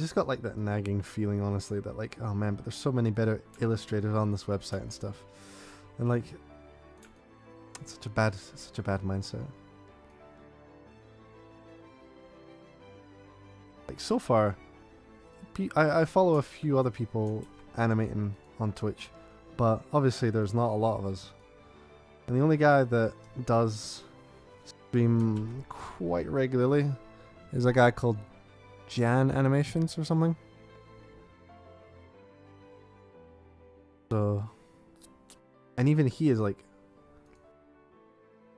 just got like that nagging feeling, honestly, that like, oh man, but there's so many better illustrators on this website and stuff, and like, it's such a bad mindset. Like so far, I follow a few other people animating on Twitch, but obviously there's not a lot of us. And the only guy that does stream quite regularly is a guy called Jan Animations or something. So, and even he is like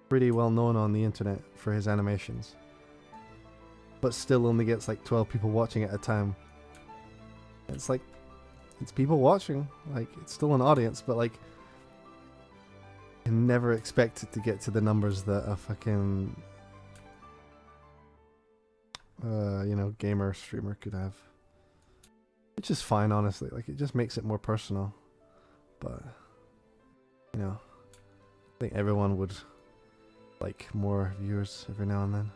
pretty well known on the internet for his animations, but still only gets like 12 people watching at a time. It's like, it's people watching, like it's still an audience, but like you can never expect it to get to the numbers that a fucking you know, gamer streamer could have. Which is fine, honestly. Like, it just makes it more personal. But you know, I think everyone would like more viewers every now and then.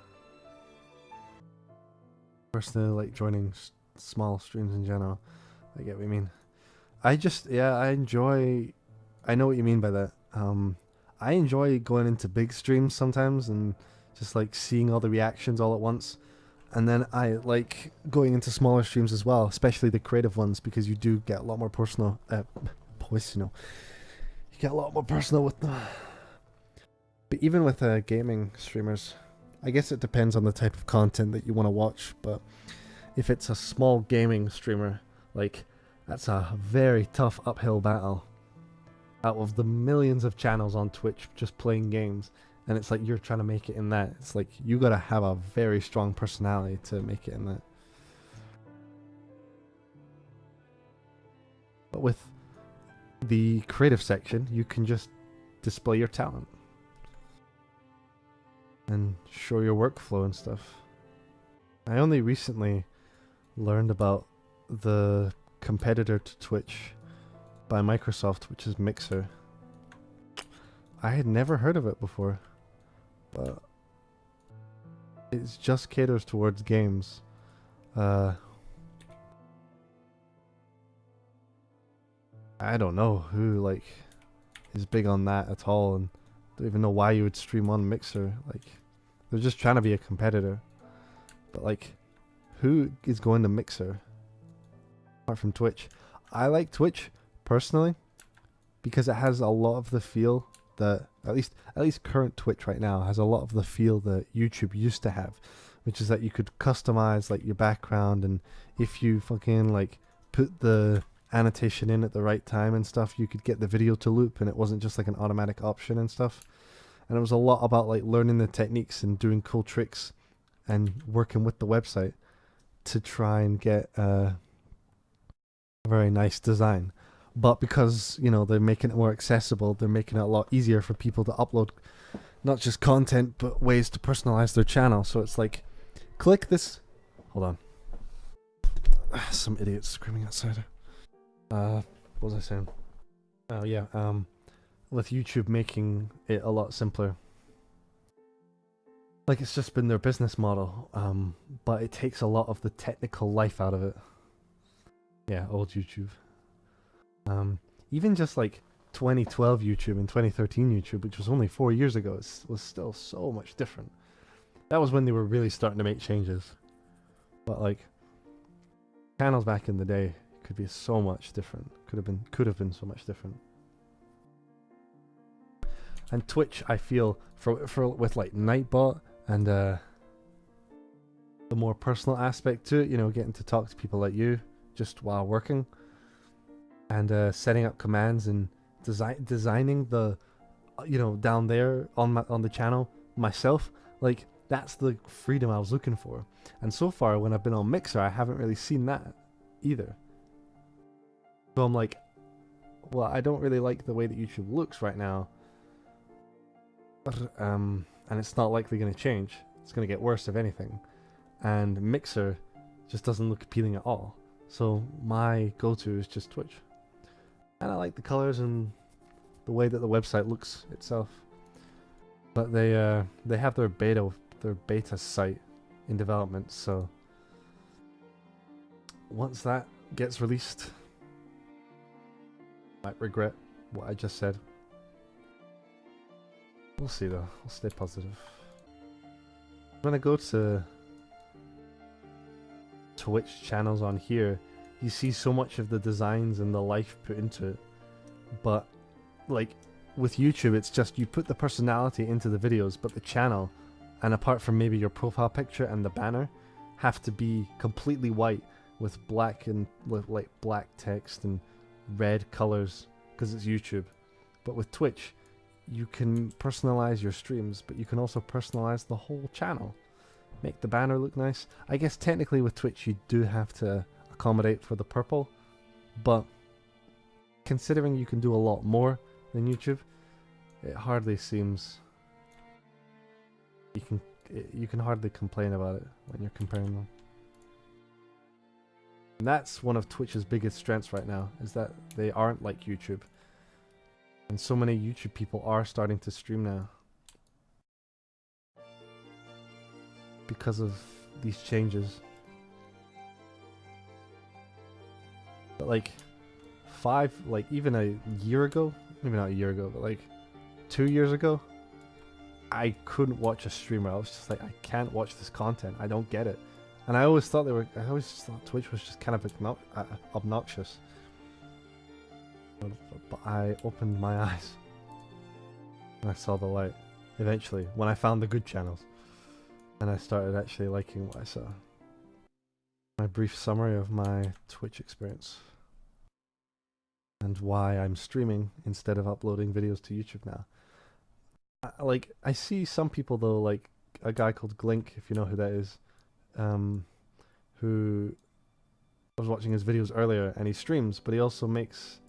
Personally, like joining small streams in general. I get what you mean. I enjoy. I know what you mean by that. I enjoy going into big streams sometimes and just like seeing all the reactions all at once. And then I like going into smaller streams as well, especially the creative ones, because you do get a lot more personal. You get a lot more personal with them. But even with gaming streamers, I guess it depends on the type of content that you want to watch. But if it's a small gaming streamer, like, that's a very tough uphill battle. Out of the millions of channels on Twitch just playing games, and it's like you're trying to make it in that. It's like you gotta have a very strong personality to make it in that. But with the creative section, you can just display your talent and show your workflow and stuff. I only recently learned about the competitor to Twitch by Microsoft, which is Mixer. I had never heard of it before, but it just caters towards games. I don't know who like is big on that at all, and don't even know why you would stream on Mixer. Like, they're just trying to be a competitor, but like, who is going to Mixer apart from Twitch? I like Twitch personally because it has a lot of the feel that at least current Twitch right now has a lot of the feel that YouTube used to have, which is that you could customize like your background, and if you fucking like put the annotation in at the right time and stuff, you could get the video to loop, and it wasn't just like an automatic option and stuff. And it was a lot about like learning the techniques and doing cool tricks and working with the website to try and get a very nice design. But because, you know, they're making it more accessible, they're making it a lot easier for people to upload not just content, but ways to personalize their channel. So it's like, click this. Hold on. Some idiots screaming outside. What was I saying? Oh yeah, with YouTube making it a lot simpler. Like, it's just been their business model, but it takes a lot of the technical life out of it. Yeah, old YouTube. Even just like 2012 YouTube and 2013 YouTube, which was only 4 years ago, was still so much different. That was when they were really starting to make changes. But like, channels back in the day could be so much different. Could have been so much different. And Twitch, I feel, for with like Nightbot and the more personal aspect to it, you know, getting to talk to people like you just while working, and setting up commands and designing the, you know, down there on the channel myself, like, that's the freedom I was looking for. And so far, when I've been on Mixer, I haven't really seen that either. So I'm like, well, I don't really like the way that YouTube looks right now. And it's not likely going to change. It's going to get worse if anything. And Mixer just doesn't look appealing at all. So my go-to is just Twitch. And I like the colors and the way that the website looks itself. But they have their beta site in development, so once that gets released, I might regret what I just said. We'll see though. I'll stay positive. When I go to Twitch channels on here, you see so much of the designs and the life put into it. But like with YouTube, it's just you put the personality into the videos, but the channel, and apart from maybe your profile picture and the banner, have to be completely white with black and with like black text and red colors because it's YouTube. But with Twitch, you can personalize your streams, but you can also personalize the whole channel. Make the banner look nice. I guess technically with Twitch you do have to accommodate for the purple, but considering you can do a lot more than YouTube, it hardly seems you can hardly complain about it when you're comparing them. And that's one of Twitch's biggest strengths right now, is that they aren't like YouTube. And so many YouTube people are starting to stream now because of these changes. But like even a year ago, maybe not a year ago, but like 2 years ago, I couldn't watch a streamer. I was just like, I can't watch this content. I don't get it. And I always thought I always just thought Twitch was just kind of obnoxious. But I opened my eyes and I saw the light eventually when I found the good channels, and I started actually liking what I saw. My brief summary of my Twitch experience and why I'm streaming instead of uploading videos to YouTube now. I see some people though, like a guy called Glink, if you know who that is, who I was watching his videos earlier, and he streams, but he also makes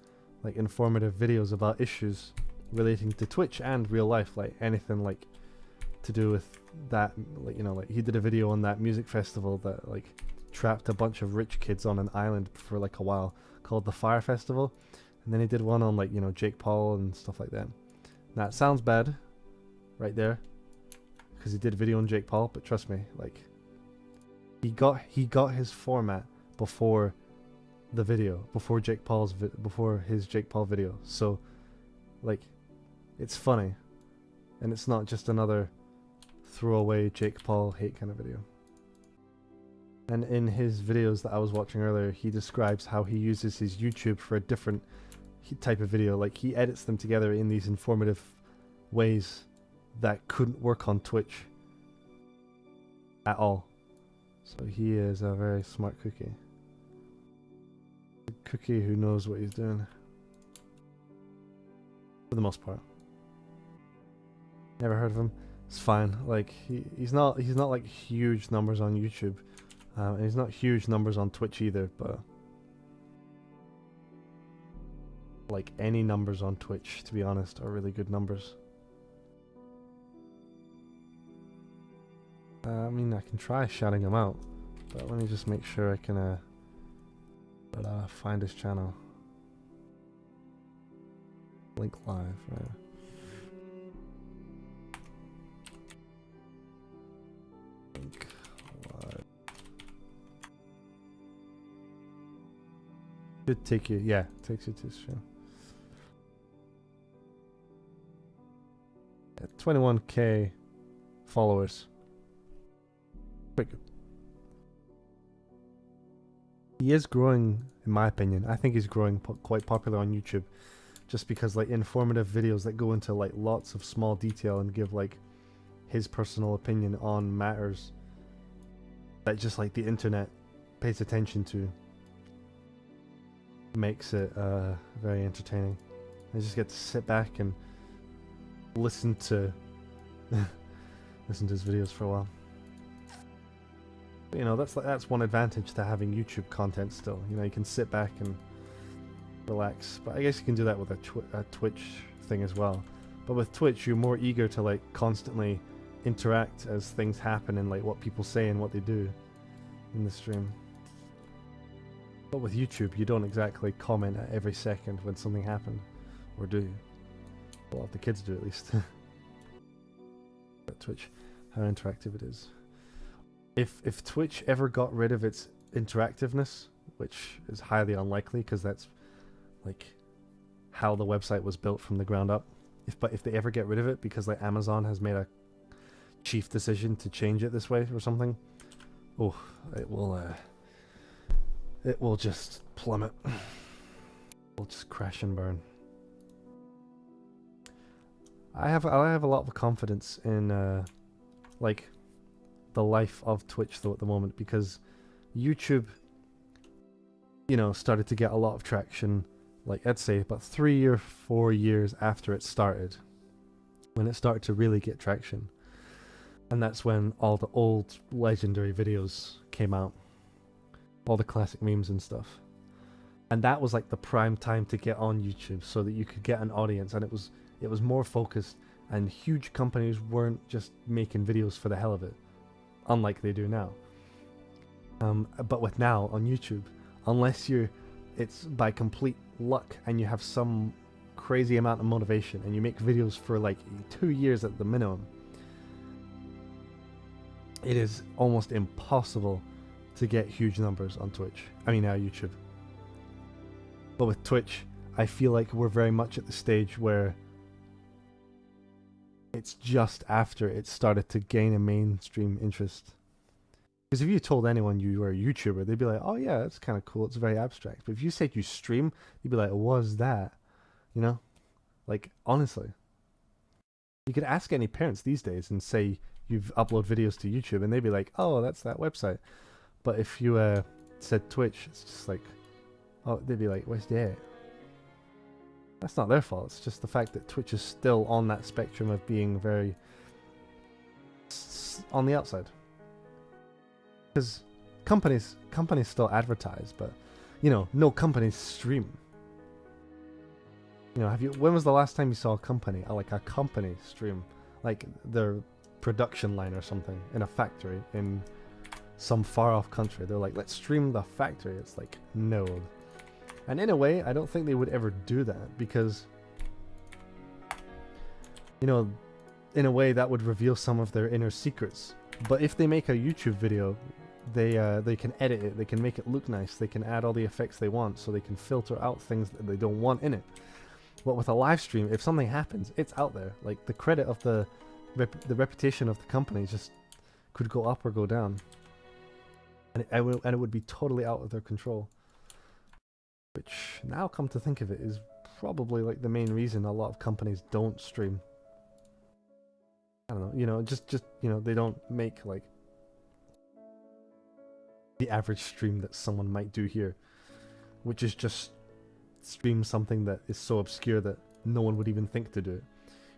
like informative videos about issues relating to Twitch and real life, like anything like to do with that, like, you know, like he did a video on that music festival that like trapped a bunch of rich kids on an island for like a while called the Fire Festival, and then he did one on like, you know, Jake Paul and stuff like that. Now it sounds bad right there because he did a video on Jake Paul, but trust me, like he got his format before the video, before his Jake Paul video. So like it's funny, and it's not just another throwaway Jake Paul hate kind of video. And in his videos that I was watching earlier, he describes how he uses his YouTube for a different type of video. Like he edits them together in these informative ways that couldn't work on Twitch at all. So he is a very smart cookie. A cookie who knows what he's doing. For the most part. Never heard of him. It's fine. Like he's not like huge numbers on YouTube. And he's not huge numbers on Twitch either, but like any numbers on Twitch, to be honest, are really good numbers. I mean, I can try shouting him out, but let me just make sure I can find his channel. Link live, right? Link live. Should take you, yeah, takes you to his show. Yeah, 21k followers. Pretty good. He is growing, in my opinion. I think he's growing quite popular on YouTube, just because like informative videos that go into like lots of small detail and give like his personal opinion on matters that just like the internet pays attention to, makes it very entertaining. I just get to sit back and listen to listen to his videos for a while. But, you know, that's one advantage to having YouTube content still. You know, you can sit back and relax. But I guess you can do that with a Twitch thing as well. But with Twitch, you're more eager to like constantly interact as things happen and like what people say and what they do in the stream. But with YouTube, you don't exactly comment at every second when something happened, or do you? Well, the kids do at least. At Twitch, how interactive it is. If Twitch ever got rid of its interactiveness, which is highly unlikely because that's like how the website was built from the ground up. But if they ever get rid of it because like Amazon has made a chief decision to change it this way or something, oh, it will just plummet. It'll just crash and burn. I have a lot of confidence in like the life of Twitch though at the moment, because YouTube, you know, started to get a lot of traction, like I'd say about 3 or 4 years after it started, when it started to really get traction. And that's when all the old legendary videos came out, all the classic memes and stuff. And that was like the prime time to get on YouTube so that you could get an audience, and it was more focused, and huge companies weren't just making videos for the hell of it, unlike they do now. But with now on YouTube, unless it's by complete luck and you have some crazy amount of motivation and you make videos for like 2 years at the minimum, it is almost impossible to get huge numbers on Twitch. I mean, YouTube. But with Twitch, I feel like we're very much at the stage where it's just after it started to gain a mainstream interest. Because if you told anyone you were a YouTuber, they'd be like, oh yeah, that's kind of cool, it's very abstract. But if you said you stream, you'd be like, what's that? You know? Like, honestly. You could ask any parents these days and say you've uploaded videos to YouTube, and they'd be like, oh, that's that website. But if you said Twitch, it's just like, oh, they'd be like, where's that? That's not their fault. It's just the fact that Twitch is still on that spectrum of being very on the outside. Because companies still advertise, but you know, no companies stream. You know, when was the last time you saw a company stream, like their production line or something in a factory in some far off country? They're like, let's stream the factory. It's like, no. And in a way, I don't think they would ever do that, because, you know, in a way that would reveal some of their inner secrets. But if they make a YouTube video, they can edit it, they can make it look nice, they can add all the effects they want, so they can filter out things that they don't want in it. But with a live stream, if something happens, it's out there. Like, the credit of the reputation of the company just could go up or go down, and it would be totally out of their control. Which, now come to think of it, is probably like the main reason a lot of companies don't stream. I don't know, you know, just you know, they don't make like the average stream that someone might do here, which is just stream something that is so obscure that no one would even think to do it.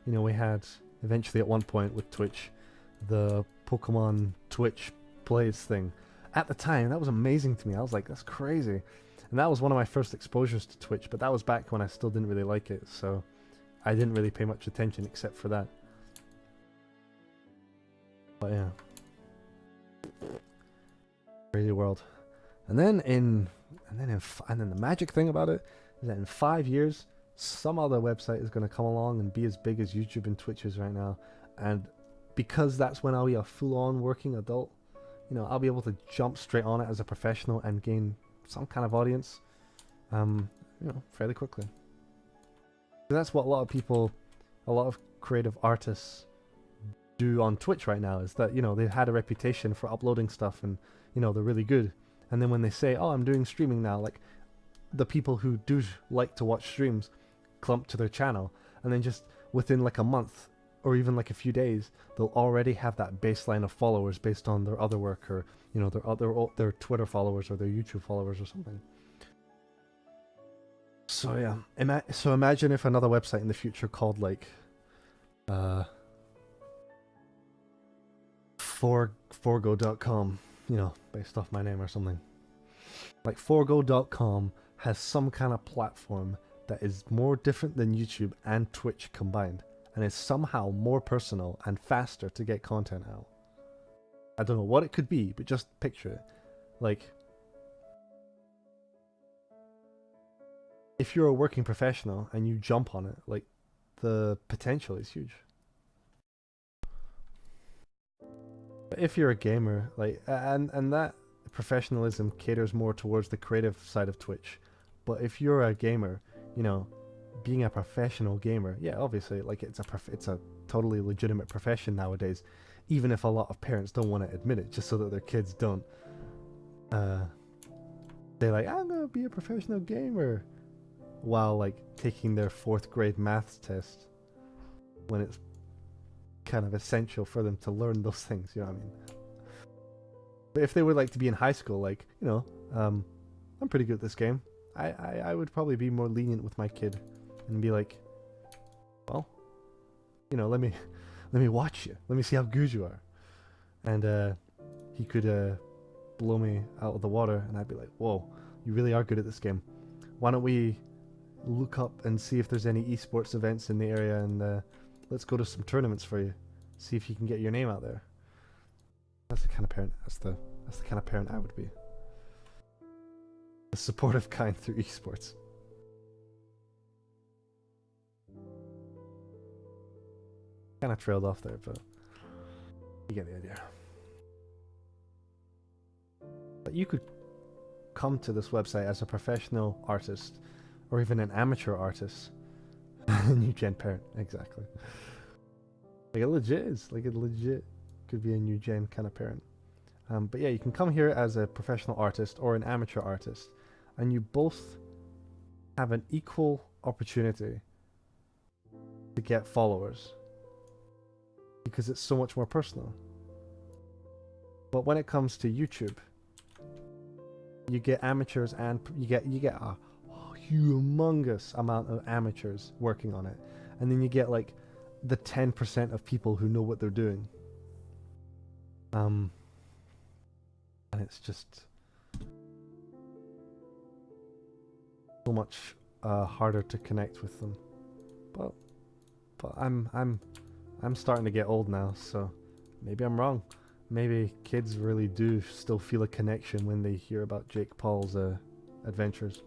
You know, we had eventually at one point with Twitch the Pokemon Twitch plays thing. At the time, that was amazing to me. I was like, that's crazy. And that was one of my first exposures to Twitch, but that was back when I still didn't really like it, so I didn't really pay much attention except for that. But yeah. Crazy world. And then the magic thing about it is that in 5 years, some other website is going to come along and be as big as YouTube and Twitch is right now. And because that's when I'll be a full-on working adult, you know, I'll be able to jump straight on it as a professional and gain some kind of audience, you know, fairly quickly. So that's what a lot of creative artists do on Twitch right now, is that, you know, they've had a reputation for uploading stuff and, you know, they're really good. And then when they say, oh, I'm doing streaming now, like, the people who do like to watch streams clump to their channel, and then just within like a month or even like a few days, they'll already have that baseline of followers based on their other work, or, you know, their Twitter followers or their YouTube followers or something. So yeah, so imagine if another website in the future called like Forgo.com, you know, based off my name or something. Like, Forgo.com has some kind of platform that is more different than YouTube and Twitch combined, and is somehow more personal and faster to get content out. I don't know what it could be, but just picture it. Like, if you're a working professional and you jump on it, like, the potential is huge. But if you're a gamer, like, and that professionalism caters more towards the creative side of Twitch. But if you're a gamer, you know, being a professional gamer, yeah, obviously, like it's a totally legitimate profession nowadays, even if a lot of parents don't want to admit it, just so that their kids don't. They're like, I'm gonna be a professional gamer, while like taking their 4th grade maths test, when it's kind of essential for them to learn those things. You know what I mean? But if they would like to be in high school, like, you know, I'm pretty good at this game. I would probably be more lenient with my kid and be like, well, you know, let me watch you. Let me see how good you are. And he could blow me out of the water, and I'd be like, whoa, you really are good at this game. Why don't we look up and see if there's any esports events in the area, and let's go to some tournaments for you. See if you can get your name out there. That's the kind of parent. That's the kind of parent I would be. The supportive kind through esports. Kind of trailed off there, but you get the idea. But you could come to this website as a professional artist, or even an amateur artist. New gen parent, exactly. Like it legit is. Like it legit could be a new gen kind of parent. But yeah, you can come here as a professional artist or an amateur artist, and you both have an equal opportunity to get followers, because it's so much more personal. But when it comes to YouTube, you get amateurs, and you get a humongous amount of amateurs working on it, and then you get like the 10% of people who know what they're doing. And it's just so much harder to connect with them. But I'm starting to get old now, so maybe I'm wrong. Maybe kids really do still feel a connection when they hear about Jake Paul's adventures.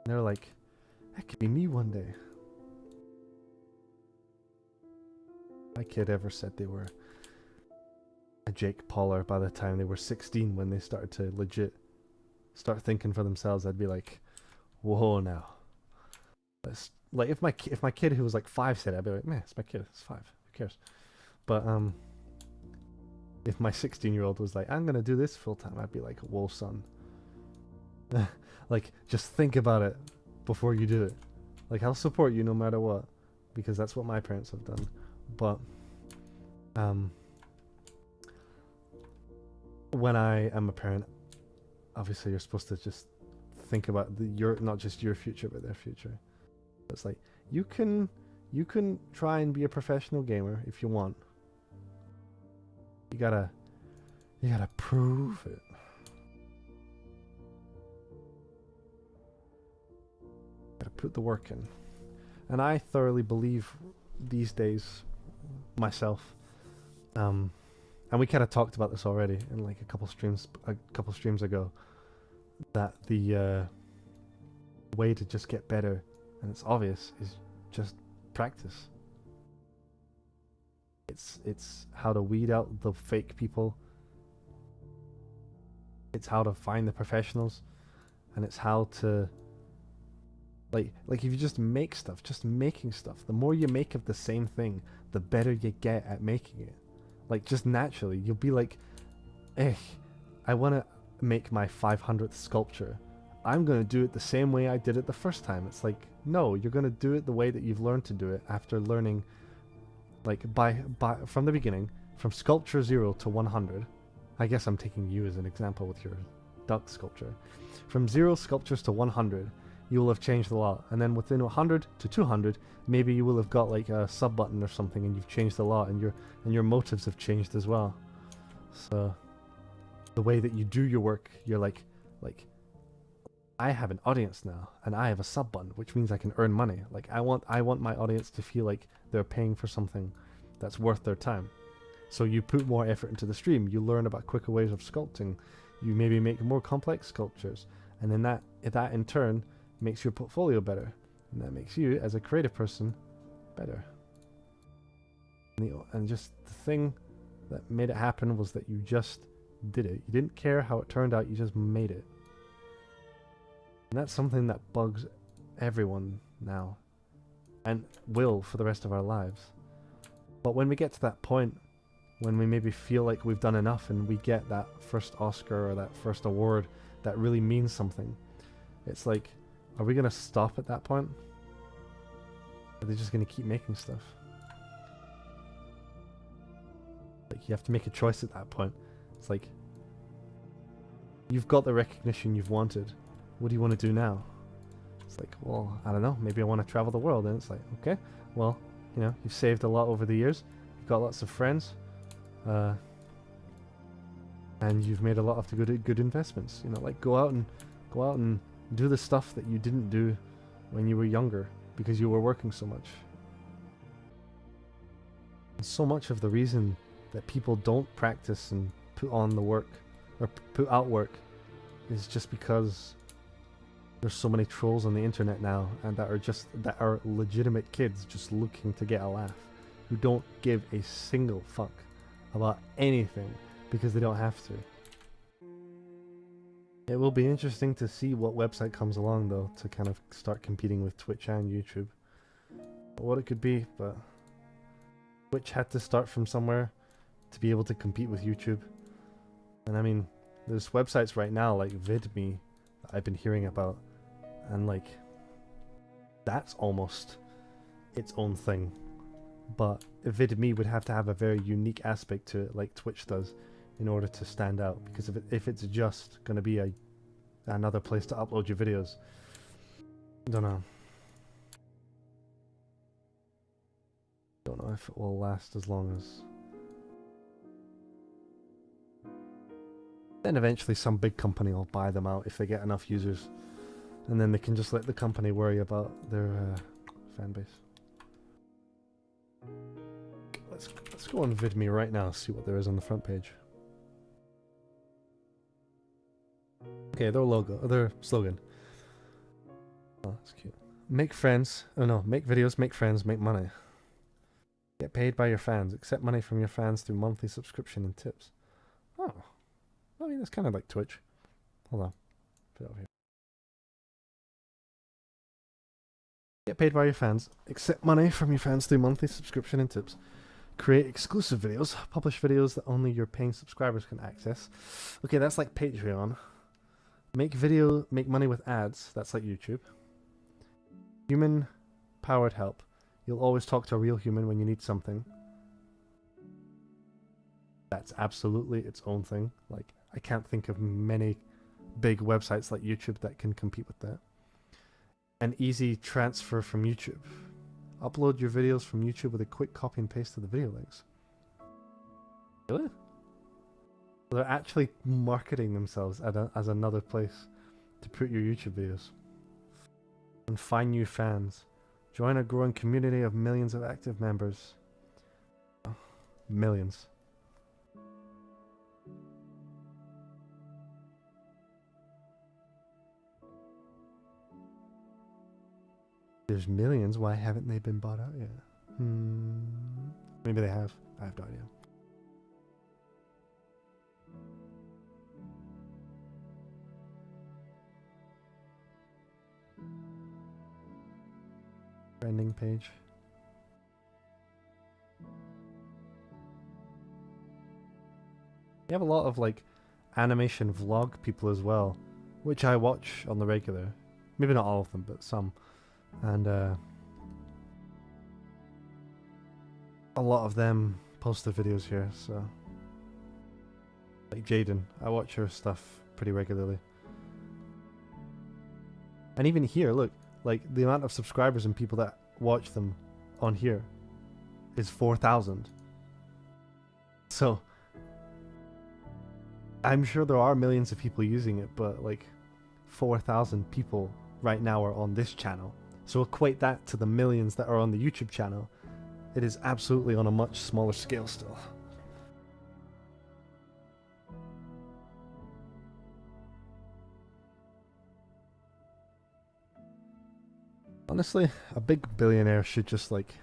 And they're like, that could be me one day. My kid ever said they were a Jake Pauler by the time they were 16, when they started to legit start thinking for themselves, I'd be like, whoa now. Like if my kid who was like 5 said it, I'd be like, man, it's my kid, it's 5, who cares? But if my 16-year-old was like, I'm gonna do this full time, I'd be like, whoa son. Like, just think about it before you do it. Like, I'll support you no matter what, because that's what my parents have done. But when I am a parent, obviously you're supposed to just think about your, not just your future, but their future. It's like, you can try and be a professional gamer if you want. You gotta prove it. Gotta put the work in. And I thoroughly believe these days, myself, and we kind of talked about this already in like a couple streams ago, that the way to just get better, and it's obvious, is just practice. It's how to weed out the fake people. It's how to find the professionals, and it's how to like if you just make stuff, just making stuff. The more you make of the same thing, the better you get at making it. Like, just naturally, you'll be like, I want to make my 500th sculpture. I'm going to do it the same way I did it the first time. It's like, no, you're going to do it the way that you've learned to do it after learning, like, from the beginning, from sculpture 0 to 100. I guess I'm taking you as an example with your duck sculpture. From 0 sculptures to 100, you will have changed a lot. And then within 100 to 200, maybe you will have got like a sub button or something, and you've changed a lot, and your motives have changed as well. So the way that you do your work, you're like I have an audience now, and I have a sub button, which means I can earn money. Like, I want my audience to feel like they're paying for something that's worth their time. So you put more effort into the stream, you learn about quicker ways of sculpting, you maybe make more complex sculptures, and then that in turn makes your portfolio better, and that makes you as a creative person better. And just the thing that made it happen was that you just did it. You didn't care how it turned out, you just made it. And that's something that bugs everyone now. And will for the rest of our lives. But when we get to that point, when we maybe feel like we've done enough and we get that first Oscar or that first award that really means something, it's like, are we going to stop at that point? Are they just going to keep making stuff? Like, you have to make a choice at that point. It's like, you've got the recognition you've wanted. What do you want to do now? It's like, well, I don't know. Maybe I want to travel the world. And it's like, okay, well, you know, you've saved a lot over the years. You've got lots of friends. And you've made a lot of good investments. You know, like go out and do the stuff that you didn't do when you were younger because you were working so much. And so much of the reason that people don't practice and put on the work or put out work is just because there's so many trolls on the internet now, and that are legitimate kids just looking to get a laugh, who don't give a single fuck about anything because they don't have to. It will be interesting to see what website comes along though to kind of start competing with Twitch and YouTube. What it could be, but Twitch had to start from somewhere to be able to compete with YouTube. And I mean, there's websites right now like VidMe that I've been hearing about, and like that's almost its own thing. But VidMe would have to have a very unique aspect to it, like Twitch does, in order to stand out. Because if it's just going to be another place to upload your videos, I don't know. Don't know if it will last as long as. Then eventually some big company will buy them out if they get enough users, and then they can just let the company worry about their fan base. Let's go on VidMe right now, see what there is on the front page. Okay, their slogan. Oh, that's cute. Make friends. Oh no, make videos, make friends, make money. Get paid by your fans. Accept money from your fans through monthly subscription and tips. Oh. I mean, that's kind of like Twitch. Hold on. Put it over here. Get paid by your fans. Accept money from your fans through monthly subscription and tips. Create exclusive videos. Publish videos that only your paying subscribers can access. Okay, that's like Patreon. Make money with ads. That's like YouTube. Human powered help. You'll always talk to a real human when you need something. That's absolutely its own thing. Like, I can't think of many big websites like YouTube that can compete with that. An easy transfer from YouTube. Upload your videos from YouTube with a quick copy and paste of the video links. Really? They're actually marketing themselves as another place to put your YouTube videos. And find new fans. Join a growing community of millions of active members. Oh, millions. There's millions. Why haven't they been bought out yet? Maybe they have. I have no idea. Trending page. You have a lot of like animation vlog people as well, which I watch on the regular. Maybe not all of them, but some. And a lot of them post their videos here, so like Jaden, I watch her stuff pretty regularly. And even here, look, like the amount of subscribers and people that watch them on here is 4,000. So I'm sure there are millions of people using it, but like 4,000 people right now are on this channel. So equate that to the millions that are on the YouTube channel. It is absolutely on a much smaller scale still. Honestly, a big billionaire should just like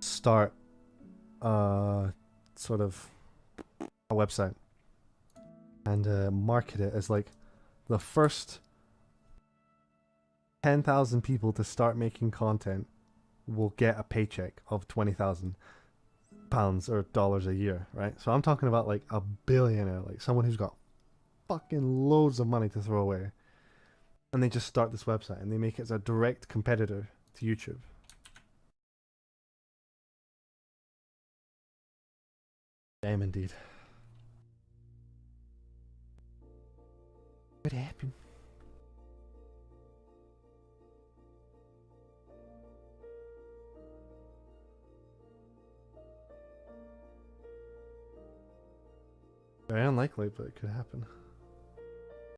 start sort of a website and market it as like the first 10,000 people to start making content will get a paycheck of £20,000 or dollars a year, right? So I'm talking about like a billionaire, like someone who's got fucking loads of money to throw away, and they just start this website and they make it as a direct competitor to YouTube. Damn, indeed. What happened? Very unlikely, but it could happen.